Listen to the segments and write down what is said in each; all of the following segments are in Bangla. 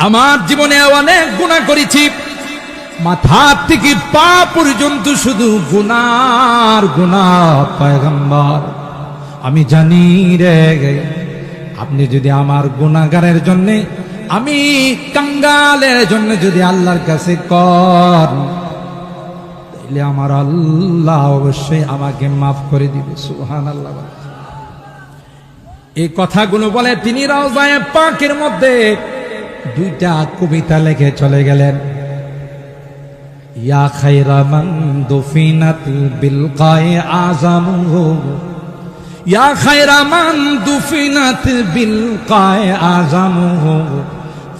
আমার জীবনে অনেক গুনাহ করেছি, মাথা থেকে পা পর্যন্ত শুধু গুনার গুনাহ। পয়গম্বর আমি জানি রে, আপনি যদি আমার গুনাহগারের জন্য, আমি কাঙ্গালের জন্য যদি আল্লাহর কাছে কর, তাহলে আমার আল্লাহ অবশ্যই আমাকে মাফ করে দিবে। সুবহানাল্লাহ। এই কথাগুলো বলে তিনি রওজায়ে পাকের মধ্যে দুইটা কবিতা লিখে চলে গেলেন। ইয়া খায়রা মান দুফিনাত বিল কায়ে আযামুহু, ইয়া খায়রা মান দুফিনাত বিল কায়ে আযামুহু,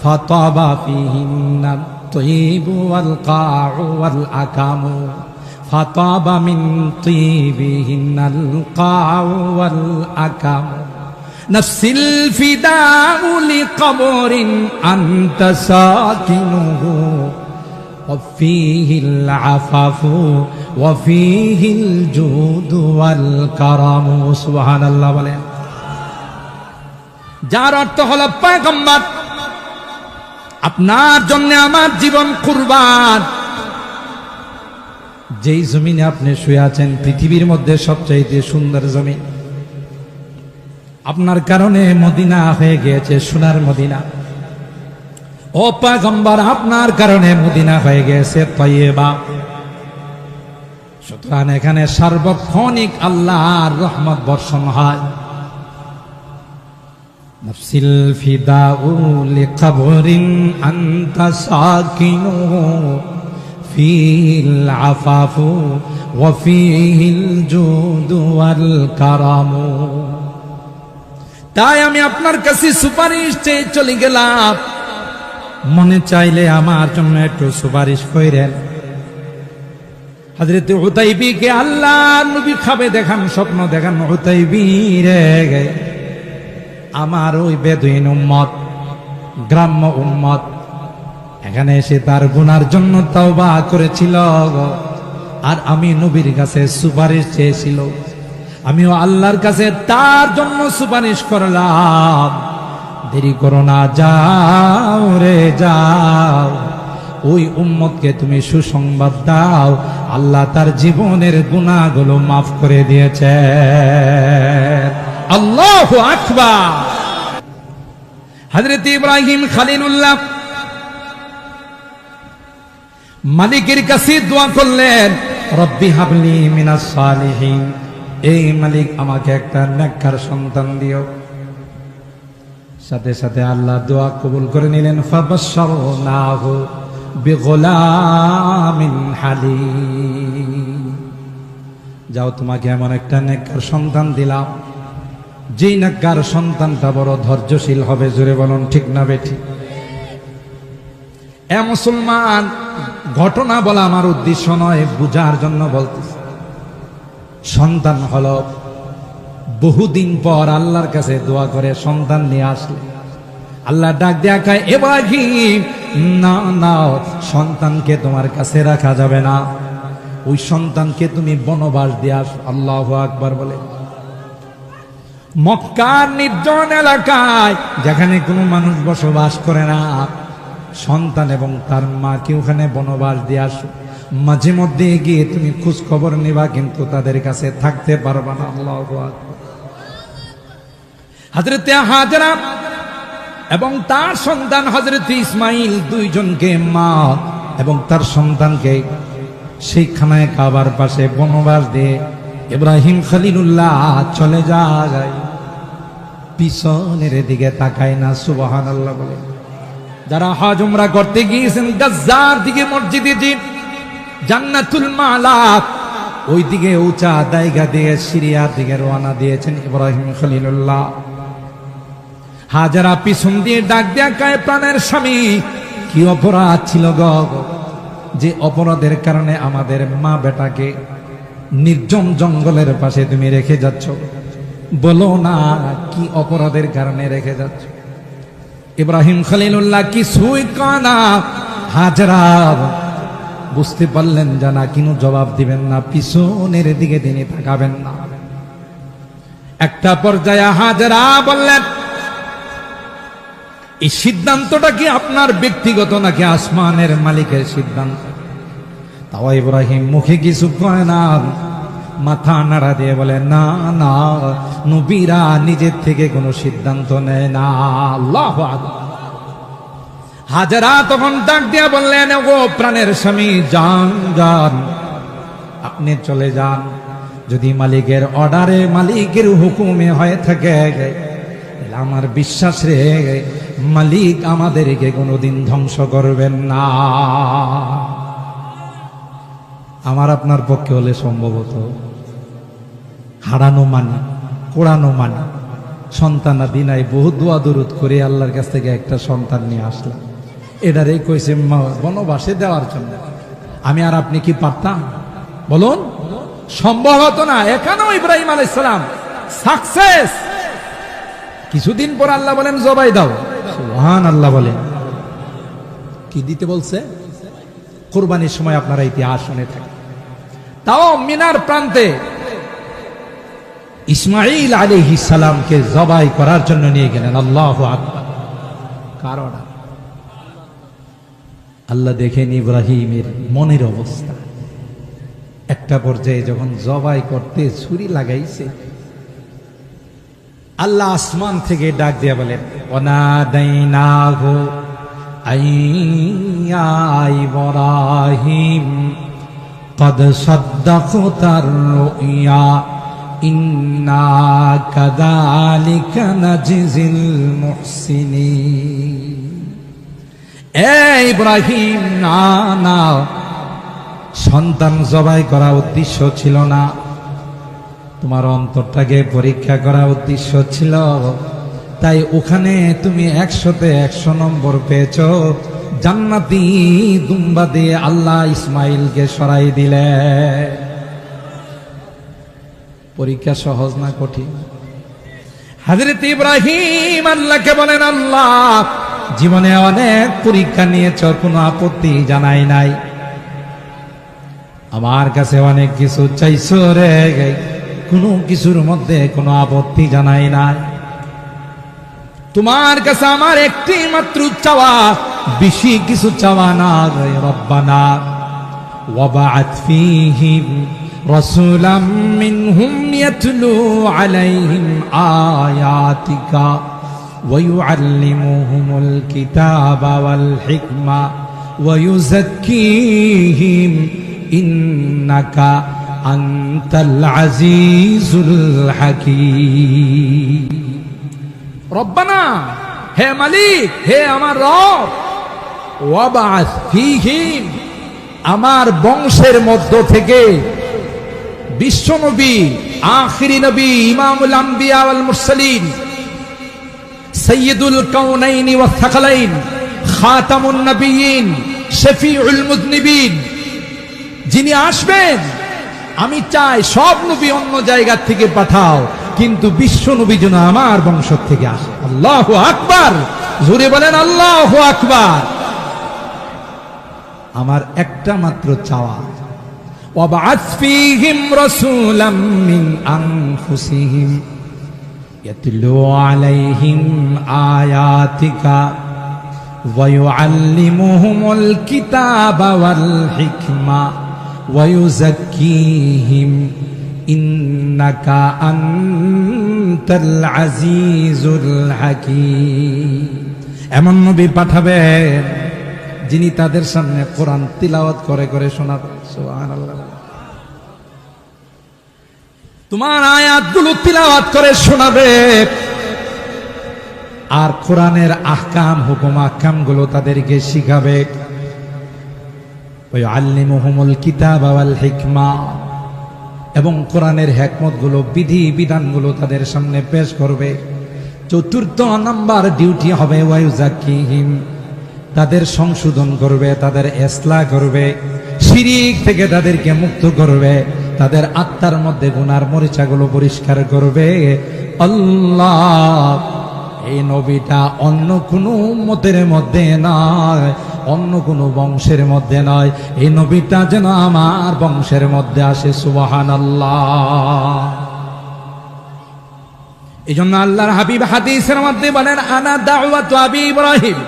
ফাতাবা ফিহিন্না তয়িবু ওয়াল কাউ ওয়াল আকামু, ফাতাবা মিন তয়িবিহিন্নাল কাউ ওয়াল আকামু, নফসিল ফিদাউ লিকবরিন আনতা সাকিনুহু, ওয়াফিহিল আফাফু ওয়াফিহিল জুদু ওয়াল কারামু। সুবহানাল্লাহ বলেন। যার অর্থ হলো পয়গম্বর আপনার জন্য আমার জীবন কুরবান। যেই জমিনে আপনি শুয়ে আছেন পৃথিবীর মধ্যে সবচাইতে সুন্দর জমিন, আপনার কারণে মদিনা হয়ে গিয়েছে সোনার মদিনা। ও পয়গম্বর আপনার কারণে মদিনা হয়ে গেছে তয়্যেবা। সুতরাং এখানে সার্বক্ষণিক আল্লাহর রহমত বর্ষণ হয়। নফসিল ফিদাউ লিকবরিন আনতা সাকিনুহু, ফিল আফাফু ওয়া ফিহিল জুদু ওয়াল কারামু। তাই আমি আপনার কাছে সুপারিশ চেয়ে চলে গেলাম, মনে চাইলে আমার জন্য একটু সুপারিশ করেন। হযরত উতাইবীকে আল্লাহ নবী খাবে দেখান, স্বপ্ন দেখান। উতাইবী রে, আমার ওই বেদুইন উম্মত, গ্রাম্য উম্মত এখানে এসে তার গুনার জন্য তওবা করেছিল, আর আমি নবীর কাছে সুপারিশ চেয়েছিল। আমিও আল্লাহর কাছে তার জন্য সুপারিশ করলাম। দেরি করো না, যাও রে যাও, ওই উম্মতকে তুমি সুসংবাদ দাও, আল্লাহ তার জীবনের গুনাহগুলো মাফ করে দিয়েছে। আল্লাহু আকবার। হযরত ইব্রাহিম খলিলুল্লাহ মালিকের কাছে দোয়া করলেন, রব্বি হাবলি মিনাস সালিহিন, এই মালিক আমাকে একটা নেককার সন্তান দিও। সাথে সাথে আল্লাহ দোয়া কবুল করে নিলেন। ফাবাশশারনাহু বিগুলামিন হালিম, যাও তোমাকে এমন একটা নেককার সন্তান দিলাম, যেই নেককার সন্তানটা বড় ধৈর্যশীল হবে। জোরে বলুন ঠিক না বেঠিক? এ মুসলমান, ঘটনা বলা আমার উদ্দেশ্য নয়, বুঝার জন্য বলতেছি। সন্তান হলো বহুদিন পর আল্লাহর কাছে দোয়া করে সন্তান নিয়ে আসলে আল্লাহ ডাক দেয়া কয়, ইব্রাহিম না না, সন্তানকে তোমার কাছে রাখা যাবে না, ওই সন্তানকে তুমি বনবাস দিয়ে আস। আল্লাহু আকবার বলে। মক্কার নির্জন এলাকায় যেখানে কোনো মানুষ বসবাস করে না, সন্তান এবং তার মাকে ওখানে বনবাস দিয়ে আসো। মাঝে মধ্যে গিয়ে তুমি খোঁজ খবর নিবা, কিন্তু তাদের কাছে থাকতে পারবা না। আল্লাহু আকবার। হযরত হাজরা এবং তার সন্তান হযরত ইসমাইল দুইজনকে, মা এবং তার সন্তানকে সেই খানায় কাবার পাশে বনবাস দিয়ে ইব্রাহিম খলিলুল্লাহ চলে যায়, পিছনের দিকে তাকায় না। সুবহানাল্লাহ বলে। যারা হজ উমরা করতে গিয়েছেন গাজ্জার দিকে মসজিদে যে জান্নাতুল মালা, ওই দিকে উঁচা জায়গা দিয়ে সিরিয়ার দিকে রওনা দিয়েছেন ইব্রাহিম খলিলুল্লাহ। হাজারা পিছন দিয়ে ডাক দেয়া কয়, প্রাণের স্বামী, কি অপরাধ ছিল গো, যে অপরাধের কারণে আমাদের মা বেটাকে নির্জন জঙ্গলের পাশে তুমি রেখে যাচ্ছ? বলো না, কি অপরাধের কারণে রেখে যাচ্ছ? ইব্রাহিম খলিলুল্লাহ কিছুই কানা। হাজরা বুঝতে পারলেন জানা, কিন্তু জবাব দিবেন না, পিছনের দিকে তিনি তাকাবেন না। একটা পর্যায়ে হাজরা বললেন, এই সিদ্ধান্তটা কি আপনার ব্যক্তিগত নাকি আসমানের মালিকের সিদ্ধান্ত? তাও ইব্রাহিম মুখে কিছু কয় না, মাথা নাড়া দিয়ে বলে না না, নবীরা নিজের থেকে কোনো সিদ্ধান্ত নেয় না। আল্লাহু আকবার। হাজেরা তখন ডাক দিয়া বললেন, ওগো প্রাণের স্বামী, যান যান, আপনি চলে যান। যদি মালিকের অর্ডারে, মালিকের হুকুমে হয়ে থাকে, আমার বিশ্বাস রে, মালিক আমাদেরকে কোনোদিন ধ্বংস করবেন না। আমার আপনার পক্ষে হলে সম্ভবত হারানো মানি, কোড়ানো মানি, সন্তানাদি নাই, বহু দোয়া দরুদ করে আল্লাহর কাছ থেকে একটা সন্তান নিয়ে আসলাম, এটারে কইছে বনবাসে দেওয়ার জন্য। আমি আর আপনি কি পারতাম? বলুন, সম্ভব হতো না। এখানেও ইব্রাহিম আলাইহিস সালাম সাকসেস। কিছুদিন পর আল্লাহ বলেন জবাই দাও, সুবহানাল্লাহ বলেন। কি দিতে বলছে? কুরবানির সময় আপনারা ইতিহাস শুনে থাকেন। তাও মিনার প্রান্তে ইসমাঈল আলাইহিস সালামকে জবাই করার জন্য নিয়ে গেলেন। আল্লাহু আকবার। কারণ আল্লাহ দেখেন ইব্রাহিমের মনের অবস্থা। একটা পর্যায়ে যখন জবাই করতে ছুরি লাগাইছে, আল্লাহ আসমান থেকে ডাক দিয়া বলেন, ওয়ানাদাইনাহু আইয়া ইব্রাহিম কদ সাদ্দাকতার রুইয়া ইন্না কাযালিকা নাজিজিল মুহসিনিন। এ ইব্রাহিম, না না, সন্তান জবাই করা উদ্দেশ্য ছিল না, তোমার অন্তরটাকে পরীক্ষা করা উদ্দেশ্য ছিল। তাই ওখানে তুমি 100তে 100 নম্বর পেয়েছ। জান্নাতি দুম্বা দিয়ে আল্লাহ ইসমাইলকে সরাই দিলে। পরীক্ষা সহজ না কঠিন? হযরত ইব্রাহিম আল্লাহকে বলেন, আল্লাহ, জীবনে অনেক পরীক্ষা নিয়েছ, কোনো আপত্তি জানাই নাই, আমার কাছে অনেক কিছু চাইছো রে, কোনো কিছুর মধ্যে কোনো আপত্তি জানাই নাই। তোমার কাছে আমার একটি মাত্র চাওয়া, বেশি কিছু চাওয়া না। রব্বানা ওয়াবা'আথ ফীহিম রাসূলাম মিনহুম ইয়াতলু আলাইহিম আয়াতিকা ওয়া ইউআল্লিমুহুমুল কিতাবা ওয়াল হিকমা ওয়া ইউযাক্কিহিম ইন্নাকা আনতাল আজিজুল হাকীম। রব্বানা, হে মালিক, হে আমার রব, ওয়াবা'আথ ফীহিম, আমার বংশের মধ্য থেকে বিশ্ব নবী, আখিরি নবী, ইমামুল আম্বিয়া ওয়াল মুরসালিন, সাইয়্যিদুল কাউনাইন ওয়াস সাকালাইন, খাতামুন নবিয়্যিন, শফিউল মুযনিবিন, যিনি আসবেন, আমি চাই সব নবী অন্য জায়গা থেকে পাঠাও, কিন্তু বিশ্ব নবী যেন আমার বংশ থেকে আসে। আল্লাহু আকবার। জোরে বলেন আল্লাহু আকবার। আমার একটা মাত্র চাওয়া, ওয়াবা'আথ ফীহিম রাসূলাম মিন আনফুসিহিম ইয়াতলু আলাইহিম আয়াতিকা ওয়া ইউআল্লিমুহুমুল কিতাবা ওয়াল হিকমা ওয়া ইউযাক্কিহিম ইন্নাকা আনতাল আজিজুল হাকীম। এমন নবী পাঠাবেন যিনি তাদের সামনে কোরআন তিলাওয়াত করে করে শোনাবেন। সুবহানাল্লাহ। তোমার আয়াতগুলো তিলাওয়াত করে শোনাবে, আর কোরআনের আহকাম, হুকুম আহকাম গুলো তাদেরকে শিখাবে। ওয়া ইউআল্লিমুহুমুল কিতাবা ওয়াল হিকমা, এবং কোরআনের হিকমত গুলো, বিধি বিধান গুলো তাদের সামনে পেশ করবে। চতুর্থ নাম্বার ডিউটি হবে ওয়া ইউযাক্কিহিম, তাদের সংশোধন করবে, তাদের ইসলাহ করবে, শিরিক থেকে তাদেরকে মুক্ত করবে, তাদের আত্মার মধ্যে গুনার মরিচাগুলো পরিষ্কার করবে। আল্লাহ, এই নবীটা অন্য কোনো উম্মতের মধ্যে নয়, অন্য কোনো বংশের মধ্যে নয়, এই নবীটা যেন আমার বংশের মধ্যে আসে। সুবহানাল্লাহ। এই জন্য আল্লাহর হাবিব হাদিসের মধ্যে বলেন, আনা দাওয়াতু আবি ইব্রাহিম,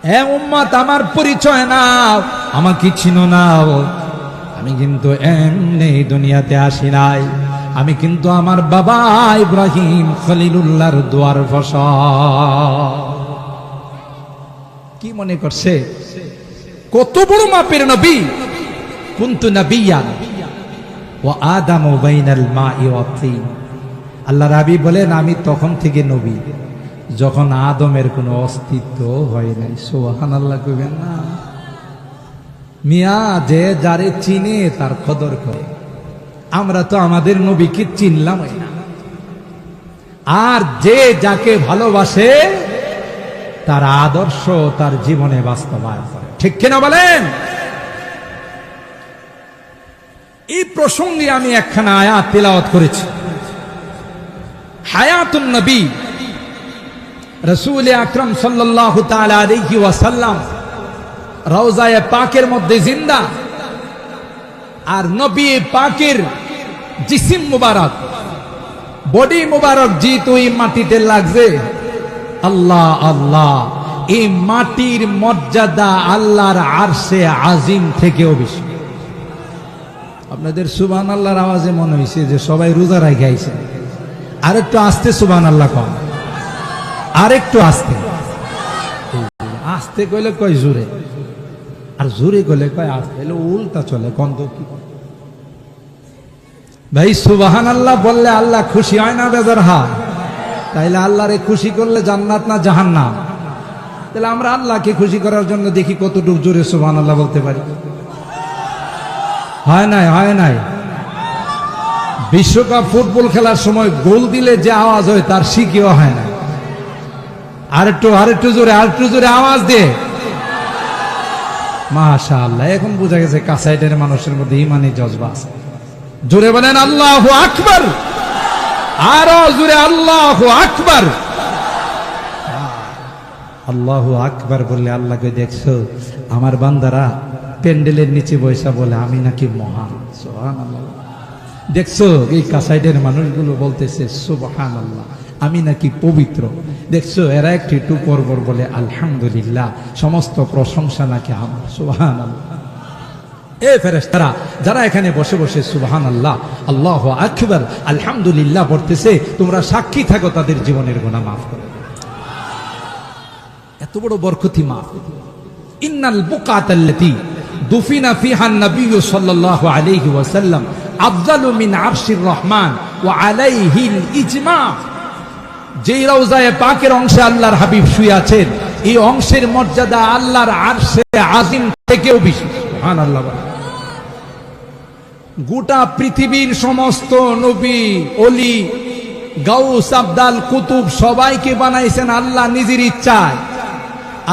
হে উম্মত আমার পরিচয় নাও, আমাকে চিনো নাও। আমি কিন্তু এমনি দুনিয়াতে আসি নাই, আমি কিন্তু আমার বাবা ইব্রাহিম খলিলুল্লাহর দোয়ার ফসল। কি মনে করছে কত বড় মাপের নবী? কুনতু নাবিয়্যান ওয়া আদামু বাইনাল মাই ওয়াত তিন। আল্লাহর হাবিব বলেন, আমি তখন থেকে নবী যখন আদমের কোনো অস্তিত্ব হয় নাই। সুবহানাল্লাহ কইবেন না? মিয়া যে যারে চিনে তার কদর করে। আমরা তো আমাদের নবীকে চিনলাম না। আর যে যাকে ভালোবাসে তার আদর্শ তার জীবনে বাস্তবায়ন করে। ঠিক কিনা বলেন? এই প্রসঙ্গে আমি একখানা আয়াত তিলাওয়াত করেছি। হায়াতুন নবী, রাসূল আকরাম সাল্লাল্লাহু তাআলা আলাইহি ওয়াসাল্লাম রওজায়ে পাকের মধ্যে জিন্দা, আর নবী পাকের জিসিম মুবারক, বডি মুবারক যেহেতু এই মাটিতে লাগছে, আল্লাহ আল্লাহ, এই মাটির মর্যাদা আল্লাহর আরশে আজিম থেকেও বেশি। আপনাদের সুবহানাল্লাহর আওয়াজে মনে হয়েছে যে সবাই রোজা রাখে আইছে। আরেকটু আস্তে সুবহানাল্লাহ কম, আরেকটু আস্তে। আস্তে কইলে কয় জোরে, আর জোরে কইলে কয় আস্তে, এলো উল্টা চলে। গন্ধ কি ভাই? সুবহানাল্লাহ বললে আল্লাহ খুশি হয় না বেজার হয়? তাইলে আল্লাহরে খুশি করলে জান্নাত না জাহান্নাম? তাহলে আমরা আল্লাহকে খুশি করার জন্য দেখি কতটুকু জোরে সুবহানাল্লাহ বলতে পারি। হয় নাই? হয় নাই? বিশ্বকাপ ফুটবল খেলার সময় গোল দিলে যে আওয়াজ হয় তার শিখিও হয় না। আরেকটু জোরে, আরেকটু জোরে আওয়াজ দিয়ে মাশাআল্লাহ। এখন বোঝা গেছে কাসাইটের মানুষের মধ্যে ইমানি জজবা আছে। জোরে বলেন আল্লাহু আকবার, আরো জোরে আল্লাহু আকবার। আল্লাহু আকবার বললে আল্লাহকে দেখছো আমার বান্দারা প্যান্ডেলের নিচে বসে বলে আমি নাকি মহান। সুবহানাল্লাহ। দেখছো এই কাসাইডের মানুষগুলো বলতেছে সুবহানাল্লাহ, আমি নাকি পবিত্র। দেখছো এরা একটু পরপর বলে আলহামদুলিল্লাহ, সমস্ত প্রশংসা নাকি আমার। সুবহানাল্লাহ। এ ফেরেশতারা যারা এখানে বসে বসে সুবহানাল্লাহ, আল্লাহু আকবার, আলহামদুলিল্লাহ পড়তেছে, তোমরা সাক্ষী থাকো তাদের জীবনের গুনাহ মাফ করে দেবে। এত বড় বরকতি মাফ। ইন্নাল বুকাতাল্লাতী দুফিনা ফিহা নবী সাল্লাল্লাহু আলাইহি ওয়াসাল্লাম আফজালু মিন আরশির রহমান ওয়া আলাইহিল ইজমা। যেই রওজায়ে পাকের অংশে আল্লাহর হাবিব শুয়ে আছেন, এই অংশের মর্যাদা আল্লাহর আরশে আজিম থেকেও বেশি। সুবহানাল্লাহ। গোটা পৃথিবীর সমস্ত নবী, ওলি, গাউস, আবদাল, কুতুব সবাইকে বানাইছেন আল্লাহ নিজের ইচ্ছায়,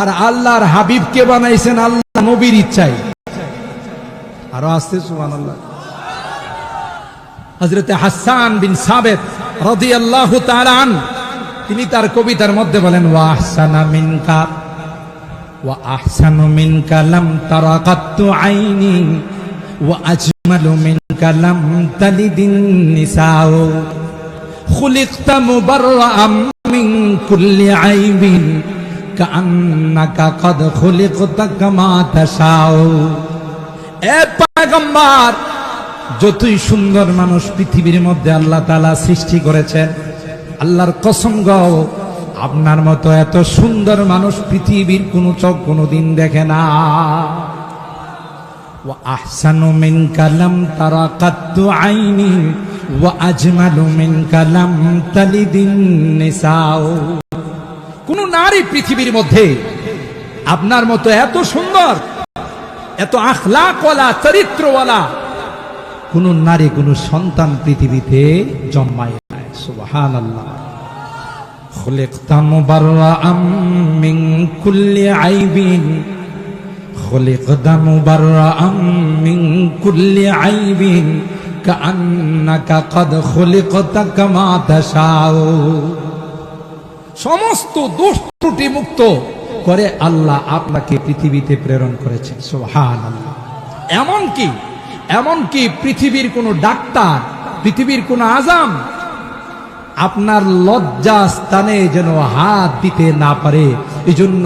আর আল্লাহর হাবিবকে বানাইছেন আল্লাহ নবীর ইচ্ছায়। আরো আসছে সুবহানাল্লাহ। হযরত হাসান বিন সাবিত রাদিয়াল্লাহু তাআলা আনহু তিনি তার কবিতার মধ্যে বলেন, ওয়া আহসানা মিনকা ওয়া আহসানু মিনকা লাম তারা কাত্তু আইনি ওয়া আজমালু মিনকা লাম তালিদিন নিসাউ খুলিকতা মুবাররাআম মিন কুল্লি আইবিন কাআন্নাকা কদ খুলিকতা কামা তাশাউ। এ পয়গম্বর, যতই সুন্দর মানুষ পৃথিবীর মধ্যে আল্লাহ তাআলা সৃষ্টি করেছেন, আল্লাহর কসম গো, আপনার মতো এত সুন্দর মানুষ পৃথিবীর কোন চোখ কোনদিন দেখে না। ওয়া আহসানু মিনকা লাম তারা কাত্তু আইনি ওয়া আজমালু মিনকা লাম তালিদিন নিসাউ। কোন নারী পৃথিবীর মধ্যে আপনার মতো এত সুন্দর, এত আখলাকওয়ালা, চরিত্রওয়ালা কোন নারী, কোন সন্তান পৃথিবীতে জন্মায় নাই। সুবহানাল্লাহ। খুলিকতা মুবাররাআম মিন কুল্লি আইবিন, খুলিকতা মুবাররাআম মিন কুল্লি আইবিন কাআন্নাকা কদ খুলিকতা কামা তাশাউ। সমস্ত দোষ ত্রুটি মুক্ত করে আল্লাহ আপনাকে পৃথিবীতে প্রেরণ করেছেন। সুবহানাল্লাহ। এমনকি পৃথিবীর কোন ডাক্তার, পৃথিবীর কোন আজাম আপনার লজ্জা স্থানে যেন হাত দিতে না পারে, এজন্য